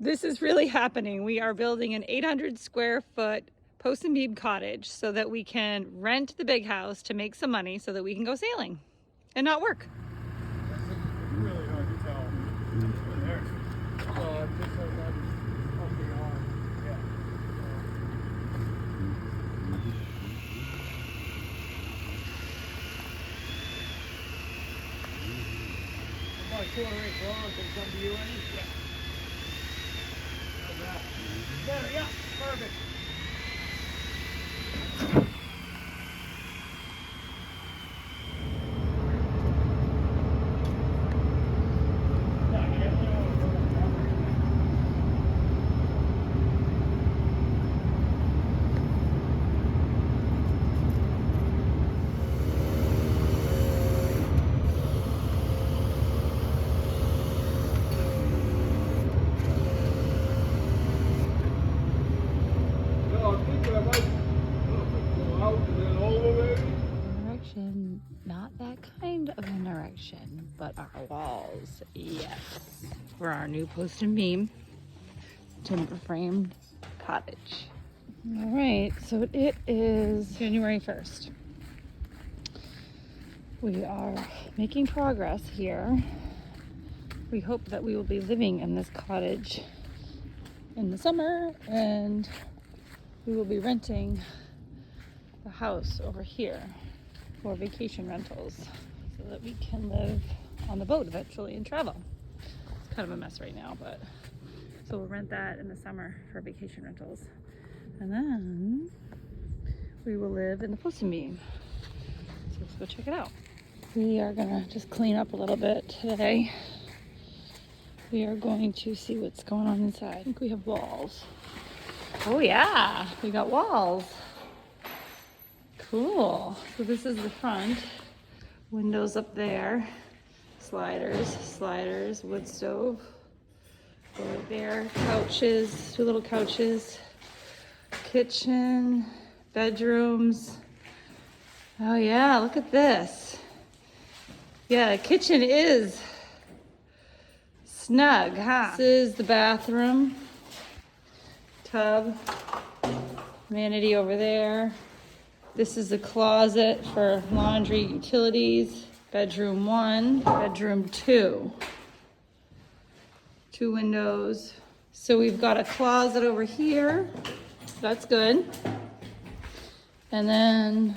This is really happening. We are building an 800 square foot post and beam cottage so that we can rent the big house to make some money so that we can go sailing and not work. It's really hard to tell. There. Just so that it's pumping on. Yeah. About a quarter inch long, can come to you, Eddie? Yeah. How's that? There, yeah, perfect. Erection, not that kind of an erection, but our walls, yes. For our new post and beam timber framed cottage. All right, so it is January 1st. We are making progress here. We hope that we will be living in this cottage in the summer, and we will be renting the house over here for vacation rentals so that we can live on the boat eventually and travel. It's kind of a mess right now, but so we'll rent that in the summer for vacation rentals. And then we will live in the post and beam. So let's go check it out. We are gonna just clean up a little bit today. We are going to see what's going on inside. I think we have walls. Oh yeah, we got walls. Cool. So this is the front. Windows up there. Sliders, wood stove. Right there, couches, 2 little couches. Kitchen, bedrooms. Oh yeah, look at this. Yeah, the kitchen is snug, huh? This is the bathroom. Tub. Vanity over there. This is the closet for laundry utilities. Bedroom 1, bedroom 2. 2 windows. So we've got a closet over here. That's good. And then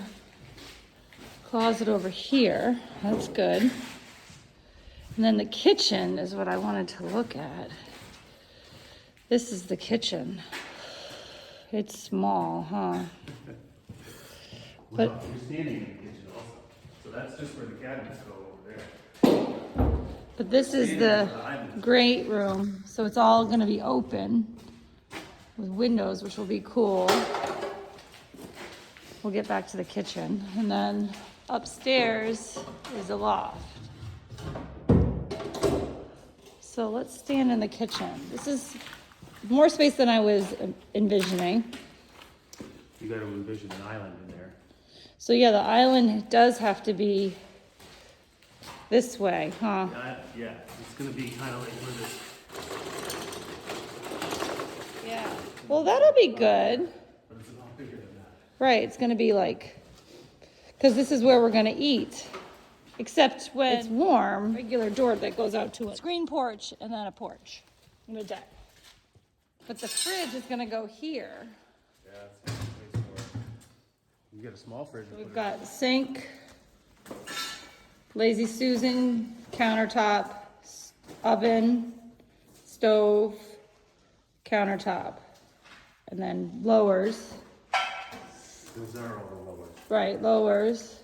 closet over here. That's good. And then the kitchen is what I wanted to look at. This is the kitchen. It's small, huh? But you're standing in the kitchen also. So that's just where the cabinets go over there. But this is the great room. So it's all gonna be open with windows, which will be cool. We'll get back to the kitchen. And then upstairs is a loft. So let's stand in the kitchen. This is more space than I was envisioning. You got to envision an island in there. So yeah, the island does have to be this way, huh? Yeah, it's going to be kind of like where this. Yeah. Well, that'll be good. But it's a lot bigger than that. Right, it's gonna be like, because this is where we're gonna eat. Except when it's warm, regular door that goes out to a screen porch and then a porch and a deck. But the fridge is gonna go here. Yeah, it's a place for it. You got a small fridge. So we've got sink, Lazy Susan, countertop, oven, stove, countertop, and then lowers. Those are all the lowers. Right, lowers.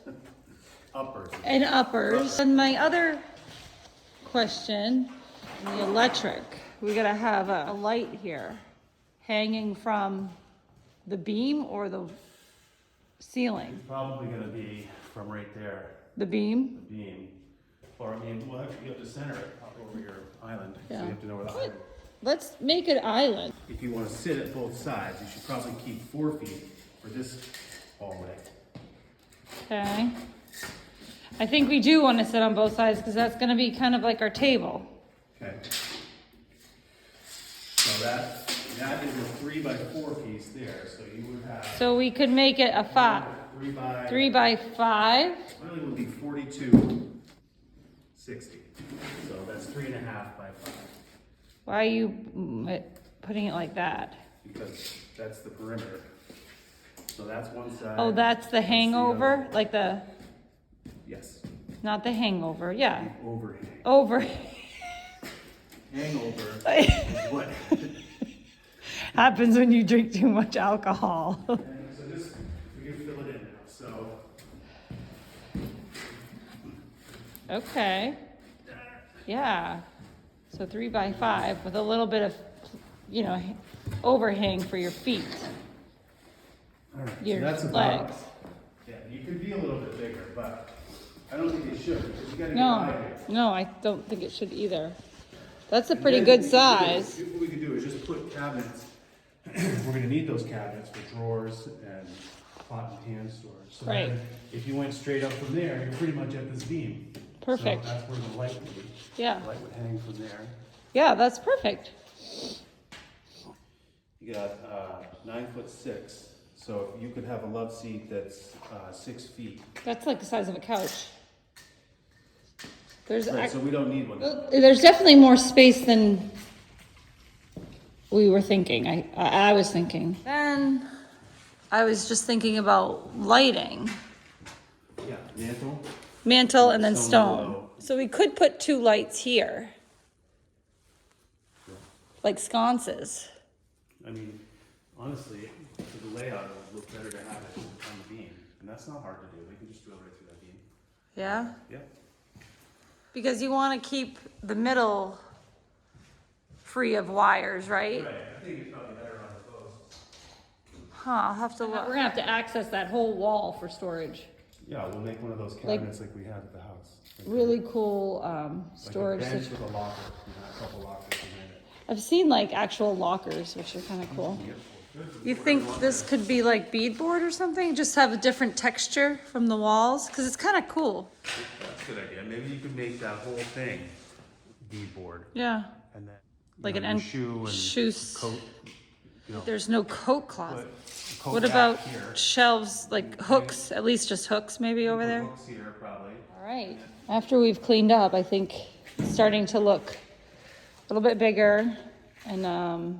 Uppers. And uppers. And my other question, the electric. We gotta have a light here hanging from the beam or the ceiling? It's probably going to be from right there, The beam? the beam. Or, I mean, well, you have to center it up over your island. So Yeah. you have to know where the island. Let's make it island. If you want to sit at both sides, you should probably keep 4 feet for this hallway. Okay. I think we do want to sit on both sides because that's gonna be kind of like our table. Okay. So that is a 3x4 piece there, so you would have. So we could make it a 3 by 5. Really would be 4260. So that's 3.5 by 5. Why are you putting it like that? Because that's the perimeter. So that's one side. Oh, that's the hangover? Like the, Yes. not the hangover, yeah. The overhang. Over. Hangover is what? Happens when you drink too much alcohol. So this, we can fill it in now, so. Okay. Yeah. So 3 by 5 with a little bit of, you know, overhang for your feet. All right, Your so that's legs. about, yeah, you could be a little bit bigger, but I don't think it should, because you gotta get No, high here. no, I don't think it should either. That's a And pretty then good what size. we could do is just put cabinets. We're gonna need those cabinets for drawers and pot and pan storage. So Right. then if you went straight up from there, you're pretty much at this beam. Perfect. So that's where the light would be. Yeah. The light would hang from there. Yeah, that's perfect. You got 9'6". So you could have a love seat that's 6 feet. That's like the size of a couch. There's Right, so we don't need one. there's definitely more space than we were thinking. I was thinking. Then I was just thinking about lighting. Yeah, mantle. Mantle and then Stone stone. below. So we could put 2 lights here. Like sconces. I mean, honestly, for the layout, it would look better to have it on the beam. And that's not hard to do. We can just drill right through that beam. Yeah? Yeah. Because you want to keep the middle free of wires, right? Right, I think it's probably better on the posts. Huh, I'll have to look. We're gonna have to access that whole wall for storage. Yeah, we'll make one of those cabinets like we have at the house. Really cool storage. Like a bench with a locker, a couple lockers behind it. I've seen like actual lockers, which are kind of cool. You think this could be like beadboard or something? Just have a different texture from the walls? Because it's kind of cool. That's a good idea. Maybe you could make that whole thing beadboard. Yeah. And then Like an your shoe and shoes. coat. You know, There's no coat closet. put coat What back about here. shelves, like hooks? At least just hooks maybe over Put there? hooks here probably. All right. After we've cleaned up, I think it's starting to look a little bit bigger and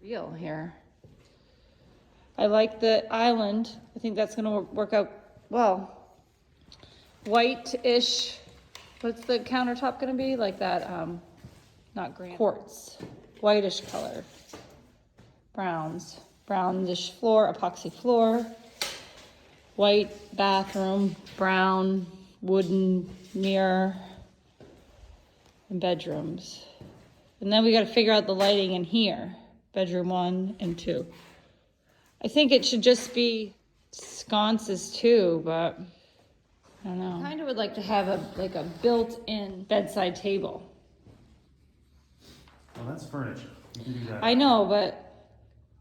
real here. I like the island. I think that's gonna work out well. White-ish, what's the countertop gonna be? Like that, not granite, quartz, whitish color. Browns, brownish floor, epoxy floor. White bathroom, brown wooden mirror, and bedrooms. And then we gotta figure out the lighting in here, bedroom 1 and 2. I think it should just be sconces too, but I don't know. I kind of would like to have a built-in bedside table. Well, that's furniture. You can do that. I know, but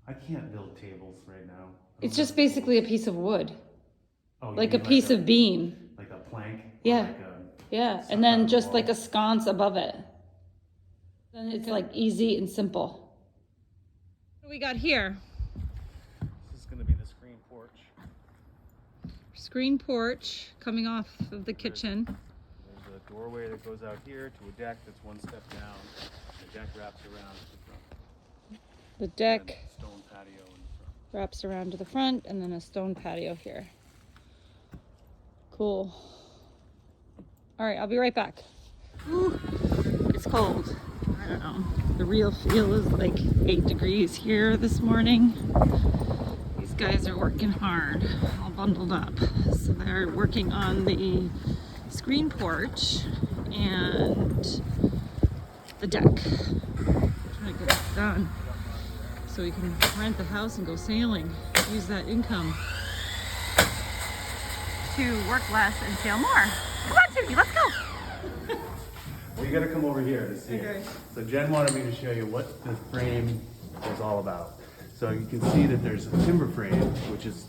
I can't build tables right now. it's just basically a piece of wood, Oh, you like a mean piece of beam. like a plank? Or Yeah. like a, Yeah, Something and then on the just wall. like a sconce above it. Then it's like easy and simple. What do we got here? This is going to be the screen porch. Screen porch coming off of the kitchen. There's a doorway that goes out here to a deck that's one step down. The deck wraps around to the front. The And deck a stone patio in the front. wraps around to the front and then a stone patio here. Cool. All right, I'll be right back. Ooh, it's cold. I don't know. The real feel is like 8 degrees here this morning. These guys are working hard, all bundled up. So they're working on the screen porch and the deck. Trying to get it done so we can rent the house and go sailing. Use that income to work less and sail more. Come on, Susie, let's go. Well, you got to come over here to see Okay. it. So Jen wanted me to show you what the frame is all about. So you can see that there's a timber frame, which is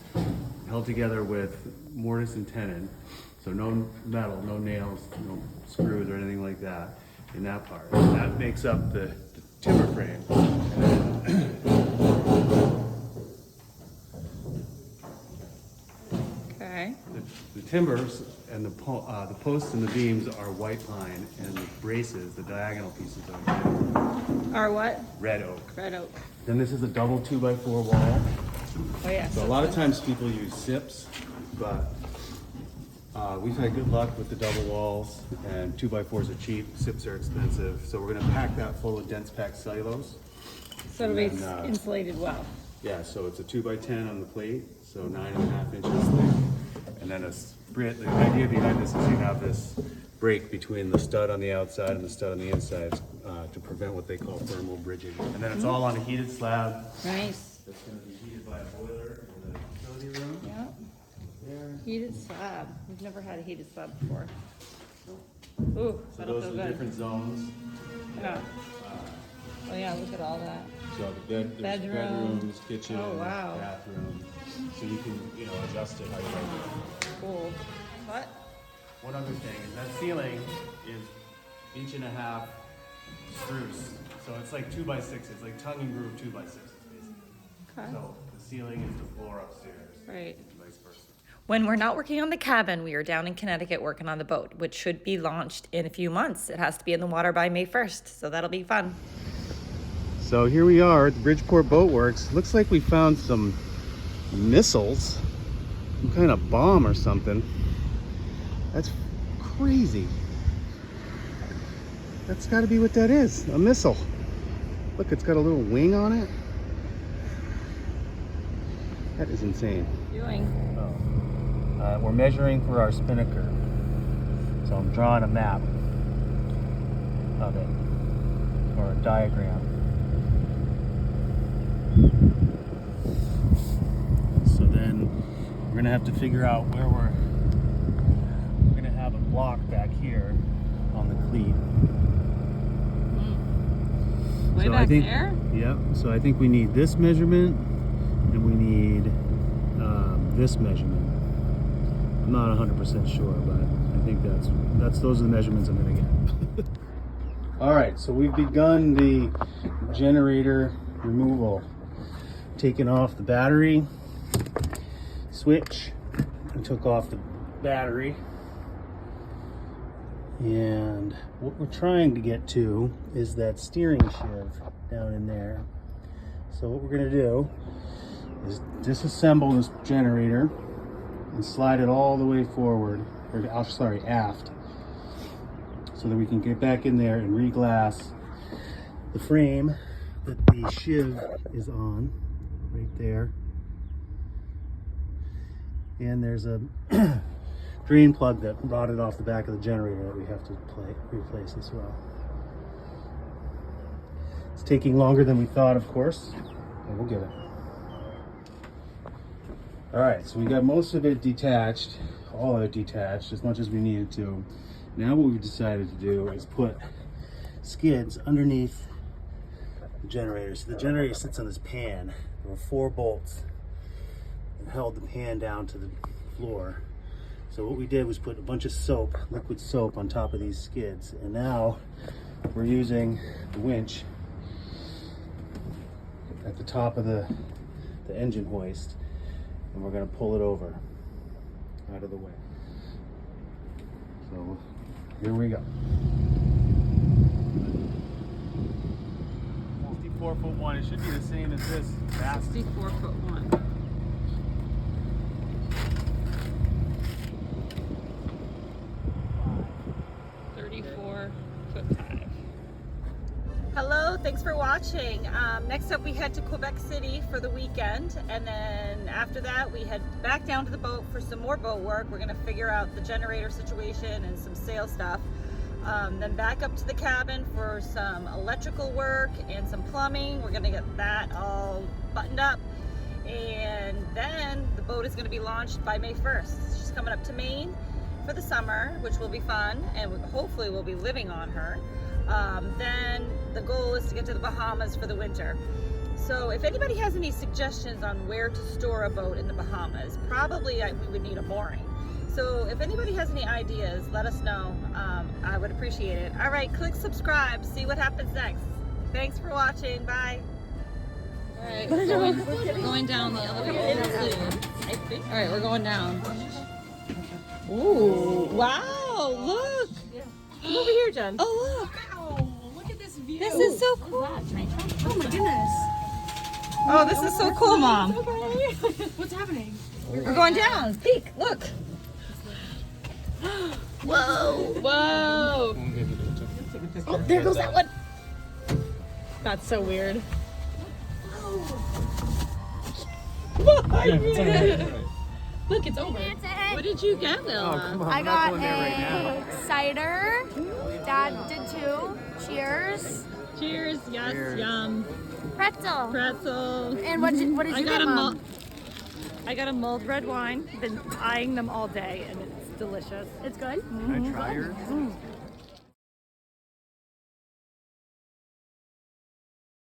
held together with mortise and tenon. So no metal, no nails, no screws or anything like that in that part. That makes up the timber frame. And timbers and the posts and the beams are white pine, and the braces, the diagonal pieces, are Or what? red oak. Red oak. Then this is a double 2x4 wall. Oh yeah. So a lot of times people use SIPs, but we've had good luck with the double walls, and 2x4s are cheap, SIPs are expensive. So we're gonna pack that full of dense packed cellulose. So it'll be And then, insulated well. Yeah, so it's a 2x10 on the plate, so 9.5 inches thick. And then a sprit, the idea behind this is you have this break between the stud on the outside and the stud on the inside to prevent what they call thermal bridging. And then it's all on a heated slab. Nice. That's gonna be heated by a boiler in the utility room. Yeah. There. Heated slab. We've never had a heated slab before. Ooh, So that'll those feel are the good. different zones. Yeah. Oh yeah, look at all that. So the there's Bedroom. bedrooms, kitchen, Oh, wow. bathroom. So you can, adjust it how you like it. Cool. What? One other thing is that ceiling is 1.5 inch spruce. So it's like 2x6. It's like tongue and groove 2x6 basically. Okay. So the ceiling is the floor upstairs. Right. And vice versa. When we're not working on the cabin, we are down in Connecticut working on the boat, which should be launched in a few months. It has to be in the water by May 1st, so that'll be fun. So here we are at the Bridgeport Boat Works. Looks like we found some missiles, some kind of bomb or something. That's crazy. That's got to be what that is, a missile. Look, it's got a little wing on it. That is insane. Doing. We're measuring for our spinnaker. So I'm drawing a map of it, or a diagram. So then we're gonna have to figure out where we're gonna have a block back here on the cleat. Way So back I think, there? Yep. So I think we need this measurement, and we need this measurement. I'm not 100% sure, but I think those are the measurements I'm gonna get. All right. So we've begun the generator removal. Taken off the battery switch. I took off the battery. And what we're trying to get to is that steering shiv down in there. So what we're gonna do is disassemble this generator and slide it all the way forward, or sorry, aft, so that we can get back in there and re-glass the frame that the shiv is on, right there. And there's a drain plug that rotted off the back of the generator that we have to replace as well. It's taking longer than we thought, of course, but we'll get it. All right, so we got most of it detached, all of it detached, as much as we needed to. Now what we've decided to do is put skids underneath the generator. So the generator sits on this pan. There were 4 bolts that held the pan down to the floor. So what we did was put a bunch of soap, liquid soap, on top of these skids. And now we're using the winch at the top of the engine hoist, and we're going to pull it over out of the way. So here we go. 64'1". It should be the same as this. 64'1". 34'5". Hello, thanks for watching. Next up we head to Quebec City for the weekend, and then after that we head back down to the boat for some more boat work. We're gonna figure out the generator situation and some sail stuff. Then back up to the cabin for some electrical work and some plumbing. We're gonna get that all buttoned up. And then the boat is gonna be launched by May 1st. She's coming up to Maine for the summer, which will be fun, and hopefully we'll be living on her. Then the goal is to get to the Bahamas for the winter. So if anybody has any suggestions on where to store a boat in the Bahamas, probably we would need a mooring. So if anybody has any ideas, let us know. I would appreciate it. All right, click subscribe, see what happens next. Thanks for watching, bye. All right, we're going down the elevator. All right, we're going down. Ooh, wow, look. Come over here, Jen. Oh, look. Wow, look at this view. This is so cool. Oh my goodness. Oh, this is so cool, Mom. Okay. What's happening? We're going down. Peek, look. Whoa. Whoa. Oh, there goes that one. That's so weird. Look, it's over. What did you get, Lila? I got a cider. Dad did too. Cheers. Cheers. Yes. Yum. Pretzel. Pretzel. And what did you get, Mom? I got a mulled red wine. Been eyeing them all day, and it's delicious. It's good. Can I try yours?